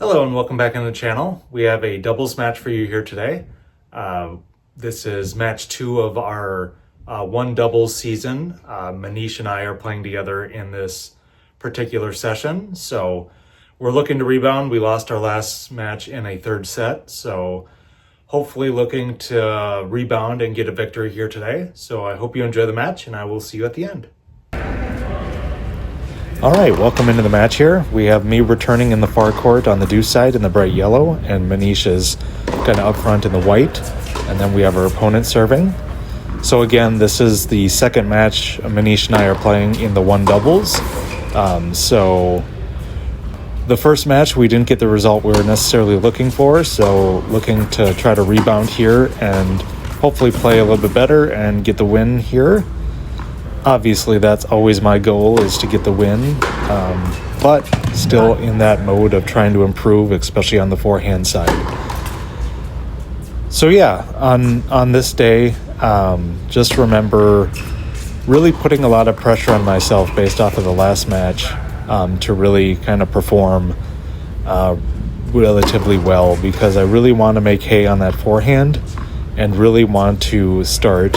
Hello and welcome back on the channel. We have a doubles match for you here today. This is match 2 of our one doubles season. Manish and I are playing together in this particular session. So we're looking to rebound. We lost our last match in a third set. So hopefully looking to rebound and get a victory here today. So I hope you enjoy the match and I will see you at the end. All right, welcome into the match here. We have me returning in the far court on the deuce side in the bright yellow, and Manish is kind of up front in the white, and then we have our opponent serving. So again, this is the second match Manish and I are playing in the one doubles. So the first match, we didn't get the result we were necessarily looking for, so looking to try to rebound here and hopefully play a little bit better and get the win here. Obviously, that's always my goal, is to get the win, but still in that mode of trying to improve, especially on the forehand side. So yeah, on this day, just remember really putting a lot of pressure on myself based off of the last match to really kind of perform relatively well, because I really want to make hay on that forehand and really want to start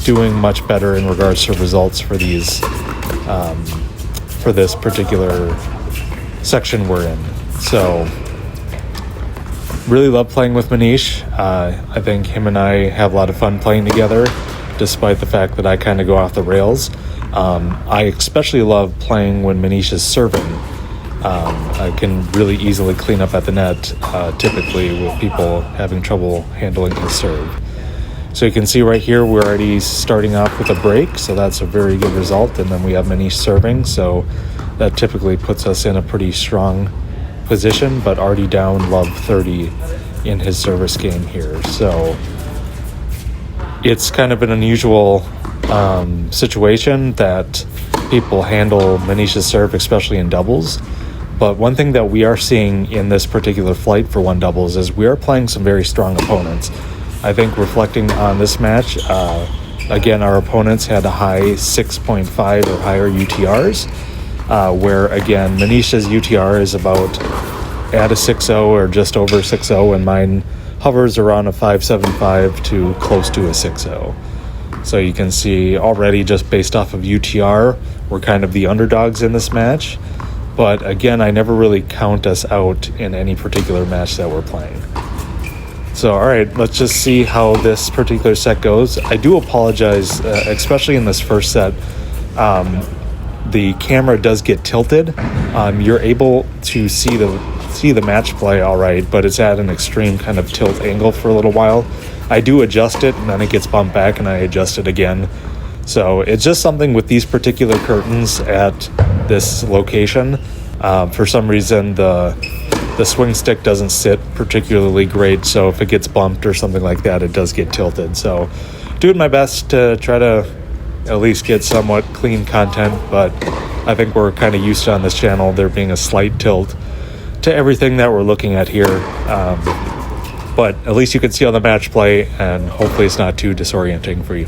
doing much better in regards to results for these for this particular section we're in. So really love playing with Manish. I think him and I have a lot of fun playing together, despite the fact that I kind of go off the rails. I especially love playing when Manish is serving. I can really easily clean up at the net, typically with people having trouble handling his serve. So you can see right here, we're already starting off with a break, so that's a very good result. And then we have Manish serving, so that typically puts us in a pretty strong position, but already down love 30 in his service game here. So it's kind of an unusual situation that people handle Manish's serve, especially in doubles. But one thing that we are seeing in this particular flight for one doubles is we are playing some very strong opponents. I think reflecting on this match, again, our opponents had a high 6.5 or higher UTRs, where, again, Manish's UTR is about at a 6.0 or just over 6.0, and mine hovers around a 5.75 to close to a 6.0. So you can see already, just based off of UTR, we're kind of the underdogs in this match. But, again, I never really count us out in any particular match that we're playing. So, all right, let's just see how this particular set goes. I do apologize, especially in this first set. The camera does get tilted. You're able to see the match play all right, but it's at an extreme kind of tilt angle for a little while. I do adjust it, and then it gets bumped back, and I adjust it again. So it's just something with these particular curtains at this location. For some reason, the swing stick doesn't sit particularly great, so if it gets bumped or something like that, it does get tilted. So doing my best to try to at least get somewhat clean content, but I think we're kind of used to on this channel there being a slight tilt to everything that we're looking at here. But at least you can see on the match play, and hopefully it's not too disorienting for you.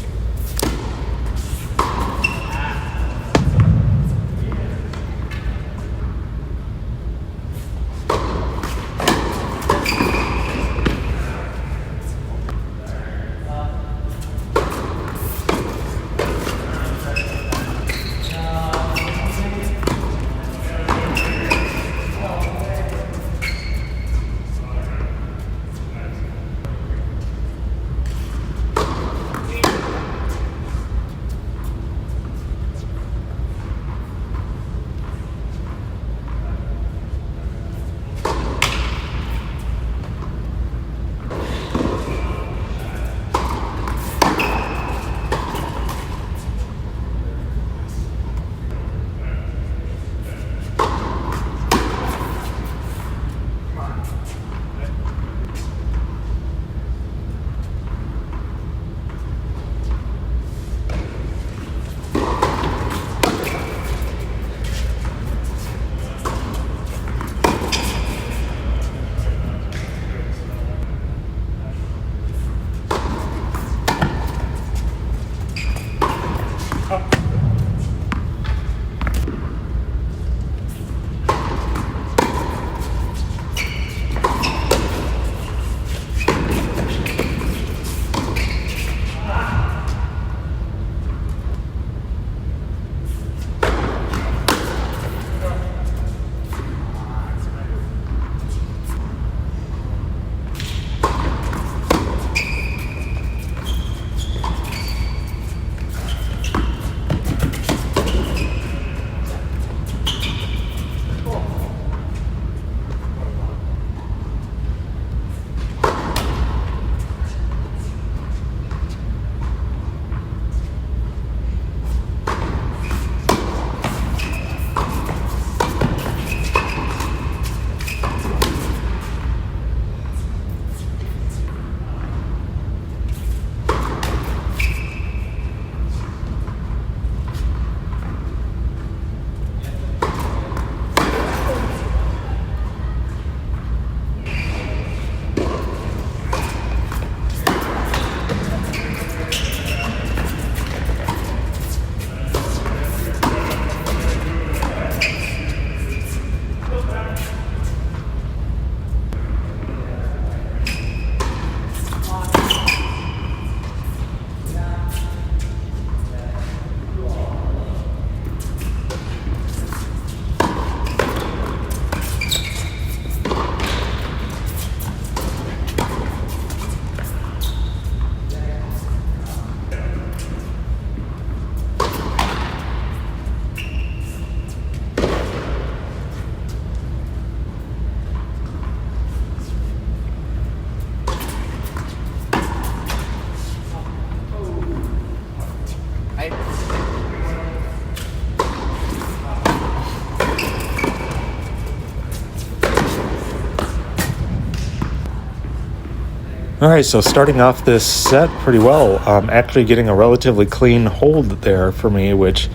All right, so starting off this set pretty well, actually getting a relatively clean hold there for me, which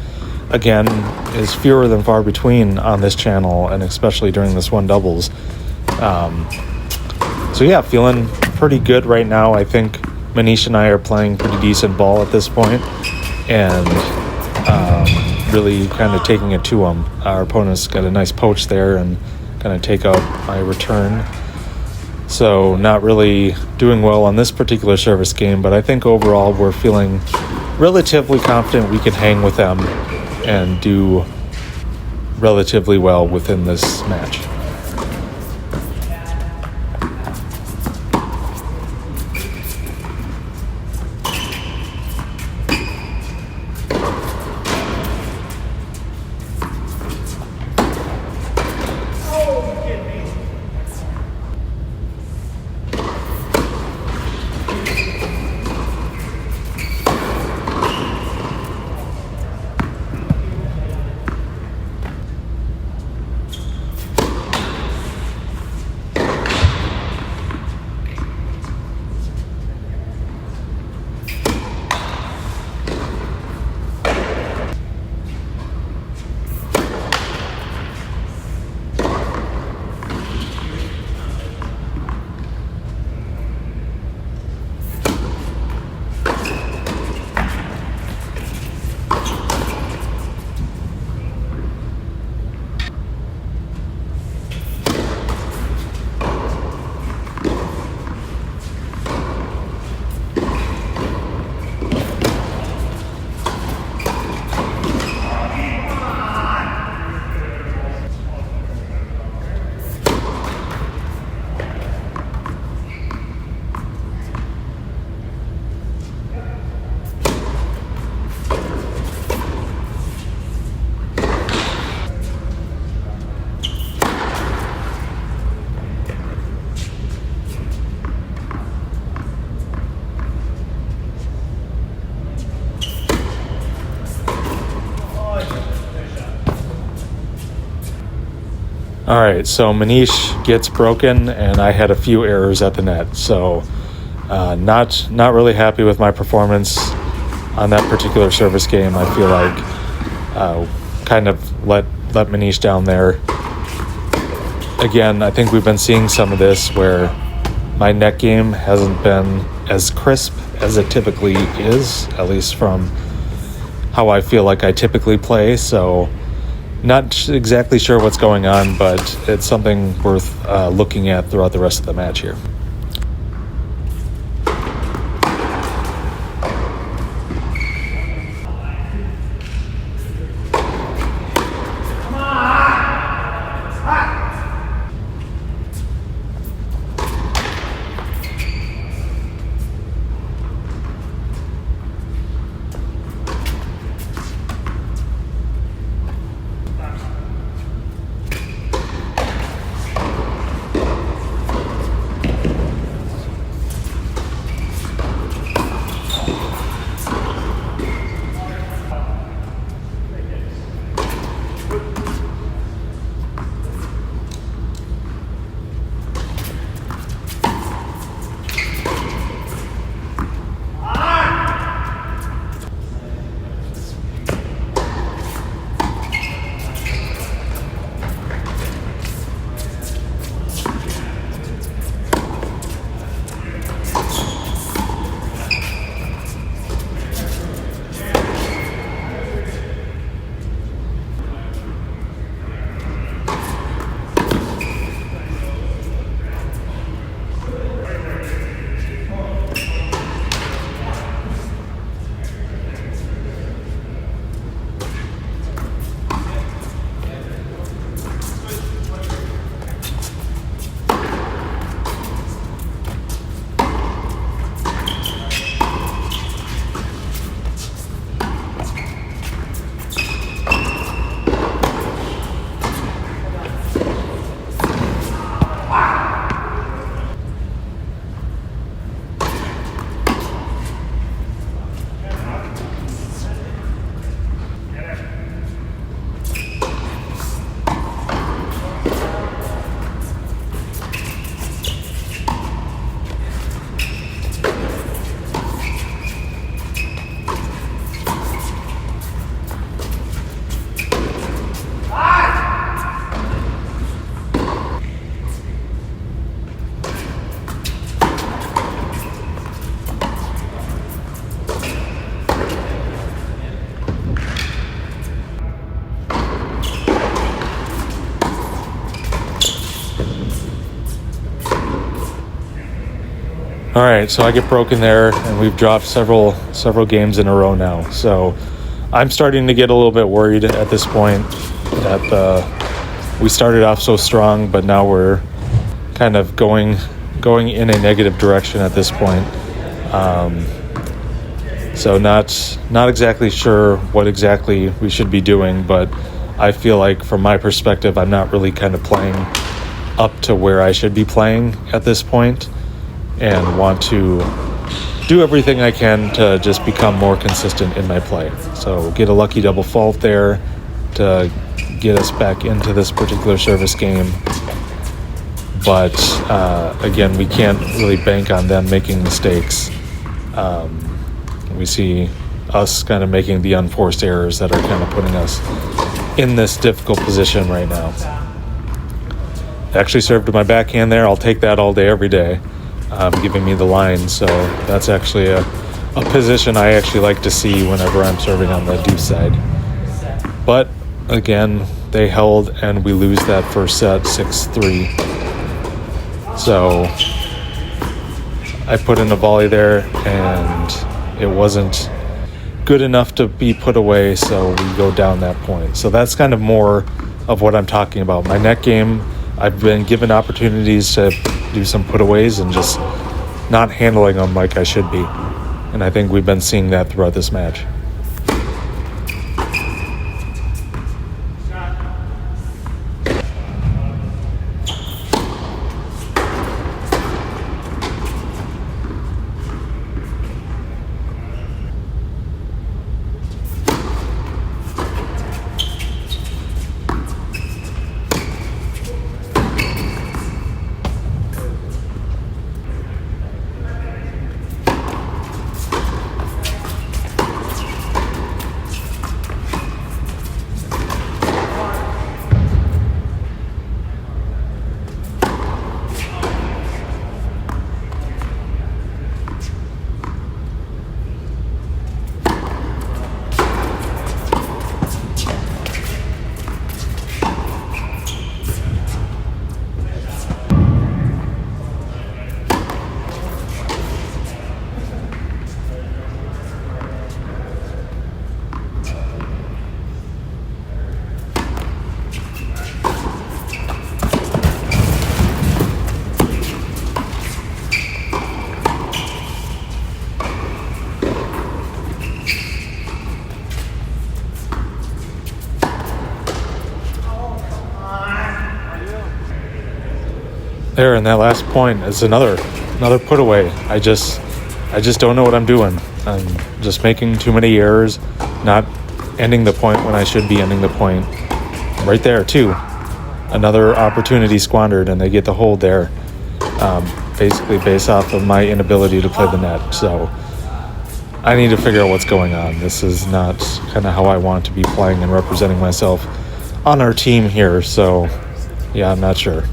again is fewer than far between on this channel, and especially during this one doubles. So yeah, feeling pretty good right now. I think Manish and I are playing pretty decent ball at this point, and really kind of taking it to them. Our opponent's got a nice poach there and kind of take out my return. So not really doing well on this particular service game, but I think overall we're feeling relatively confident we can hang with them and do relatively well within this match. All right, so Manish gets broken, and I had a few errors at the net. So not really happy with my performance on that particular service game. I feel like kind of let Manish down there. Again, I think we've been seeing some of this where my net game hasn't been as crisp as it typically is, at least from how I feel like I typically play. So not exactly sure what's going on, but it's something worth looking at throughout the rest of the match here. All right, so I get broken there, and we've dropped several games in a row now. So I'm starting to get a little bit worried at this point that we started off so strong, but now we're kind of going in a negative direction at this point. So not exactly sure what exactly we should be doing, but I feel like from my perspective, I'm not really kind of playing up to where I should be playing at this point, and want to do everything I can to just become more consistent in my play. So get a lucky double fault there to get us back into this particular service game. But again, we can't really bank on them making mistakes. We see us kind of making the unforced errors that are kind of putting us in this difficult position right now. Actually served to my backhand there. I'll take that all day, every day. Giving me the line, so that's actually a position I actually like to see whenever I'm serving on the deuce side. But again, they held and we lose that first set 6-3. So I put in a volley there and it wasn't good enough to be put away, so we go down that point. So that's kind of more of what I'm talking about. My net game, I've been given opportunities to do some putaways and just not handling them like I should be. And I think we've been seeing that throughout this match. There, and that last point is another put away. I just don't know what I'm doing. I'm just making too many errors, not ending the point when I should be ending the point. Right there too, another opportunity squandered, and they get the hold there, basically based off of my inability to play the net. So I need to figure out what's going on. This is not kind of how I want to be playing and representing myself on our team here. So yeah, I'm not sure.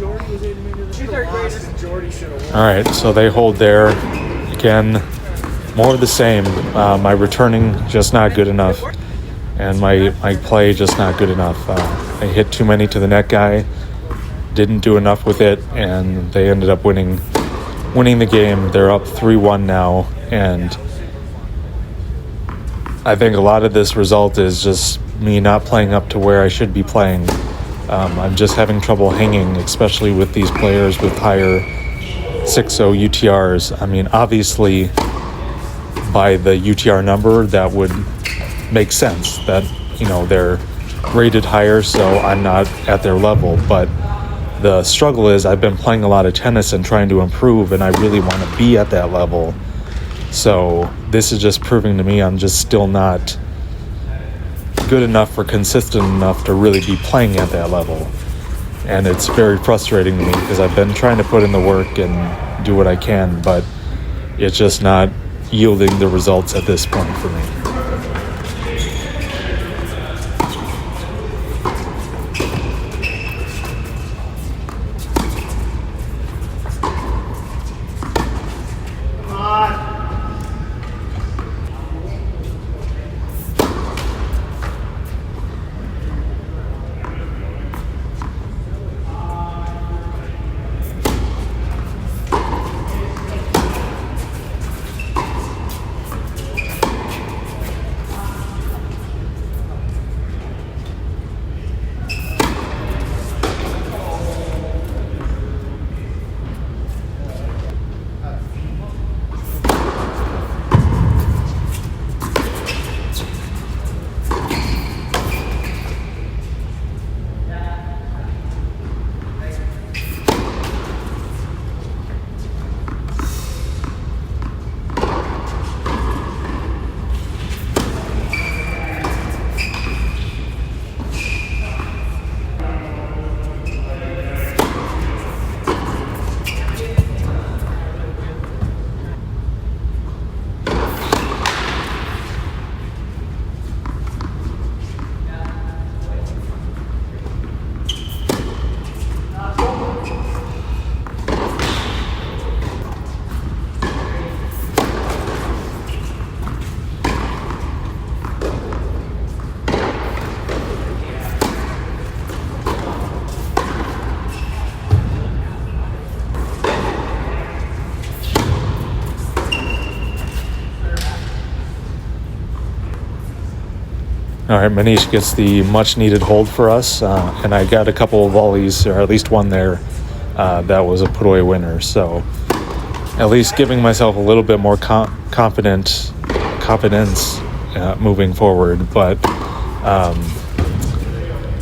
All right, so they hold there. Again, more of the same. My returning just not good enough, and my play just not good enough. I hit too many to the net guy, didn't do enough with it, and they ended up winning the game. They're up 3-1 now, and I think a lot of this result is just me not playing up to where I should be playing. I'm just having trouble hanging, especially with these players with higher 6-0 UTRs. I mean, obviously, by the UTR number, that would make sense that, they're rated higher, so I'm not at their level. But the struggle is I've been playing a lot of tennis and trying to improve, and I really want to be at that level. So this is just proving to me I'm just still not good enough or consistent enough to really be playing at that level. And it's very frustrating to me because I've been trying to put in the work and do what I can, but it's just not yielding the results at this point for me. All right, Manish gets the much-needed hold for us, and I got a couple of volleys, or at least one there, that was a put-away winner. So at least giving myself a little bit more confidence moving forward. But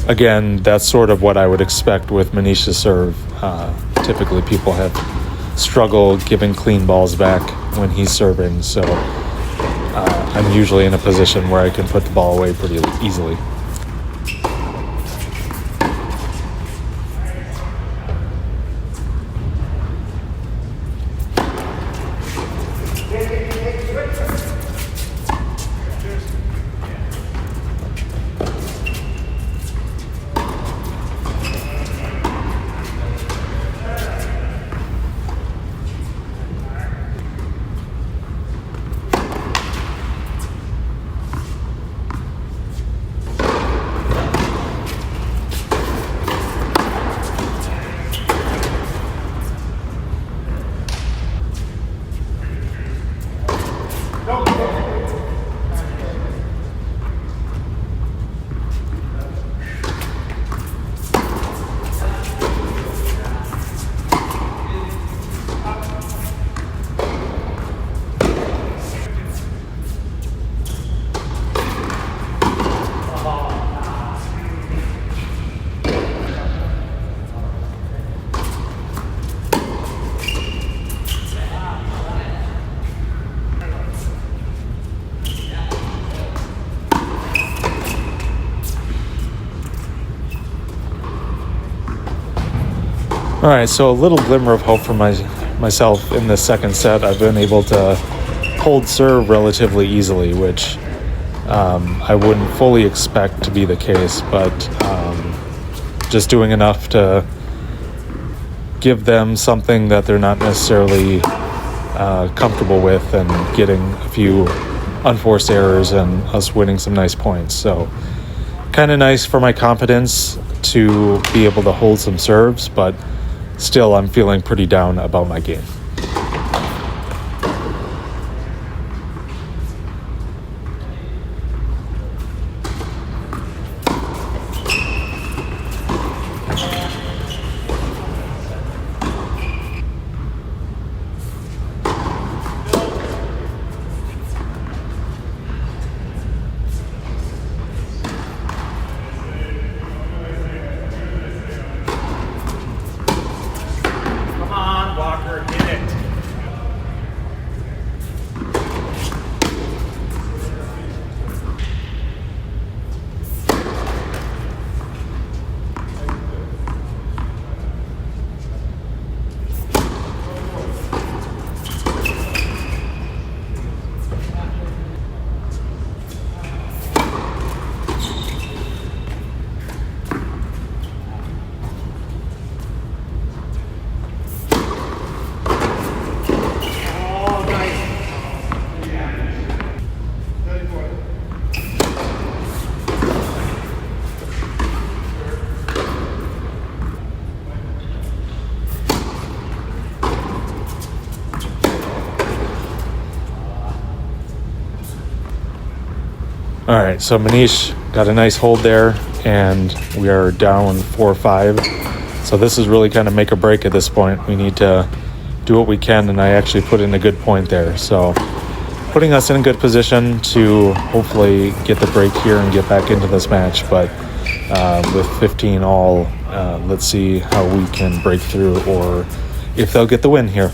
again, that's sort of what I would expect with Manish's serve. Typically, people have struggled giving clean balls back when he's serving, so I'm usually in a position where I can put the ball away pretty easily. All right, so a little glimmer of hope for myself in the second set. I've been able to hold serve relatively easily, which I wouldn't fully expect to be the case, but just doing enough to give them something that they're not necessarily comfortable with, and getting a few unforced errors and us winning some nice points. So kind of nice for my confidence to be able to hold some serves, but still I'm feeling pretty down about my game. All right, so Manish got a nice hold there, and we are down 4-5. So this is really kind of make or break at this point. We need to do what we can, and I actually put in a good point there. So putting us in a good position to hopefully get the break here and get back into this match. But with 15 all, let's see how we can break through, or if they'll get the win here.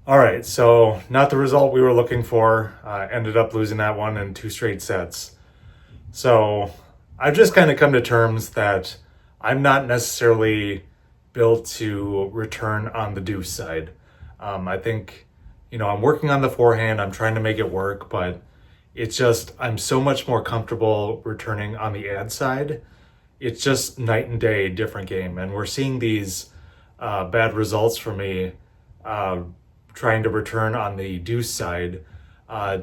All right, so not the result we were looking for. Ended up losing that one in 2 straight sets. So I've just kind of come to terms that I'm not necessarily built to return on the deuce side. I think, I'm working on the forehand. I'm trying to make it work, but it's just, I'm so much more comfortable returning on the ad side. It's just night and day different game. And we're seeing these bad results for me trying to return on the deuce side.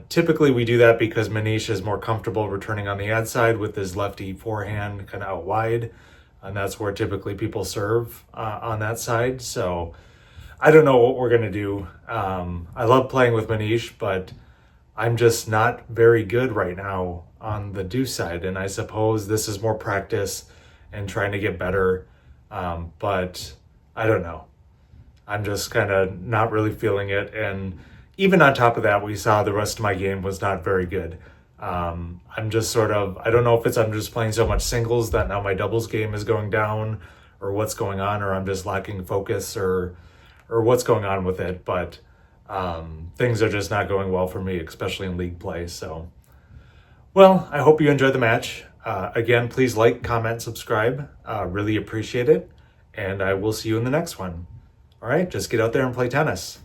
Typically we do that because Manish is more comfortable returning on the ad side with his lefty forehand kind of out wide. And that's where typically people serve on that side. So I don't know what we're going to do. I love playing with Manish, but I'm just not very good right now on the deuce side. And I suppose this is more practice and trying to get better. But I don't know. I'm just kind of not really feeling it. And even on top of that, we saw the rest of my game was not very good. I'm just sort of, I don't know if I'm just playing so much singles that now my doubles game is going down, or what's going on, or I'm just lacking focus, or what's going on with it. But things are just not going well for me, especially in league play. So, well, I hope you enjoyed the match. Again, please like, comment, subscribe. Really appreciate it. And I will see you in the next one. All right, just get out there and play tennis.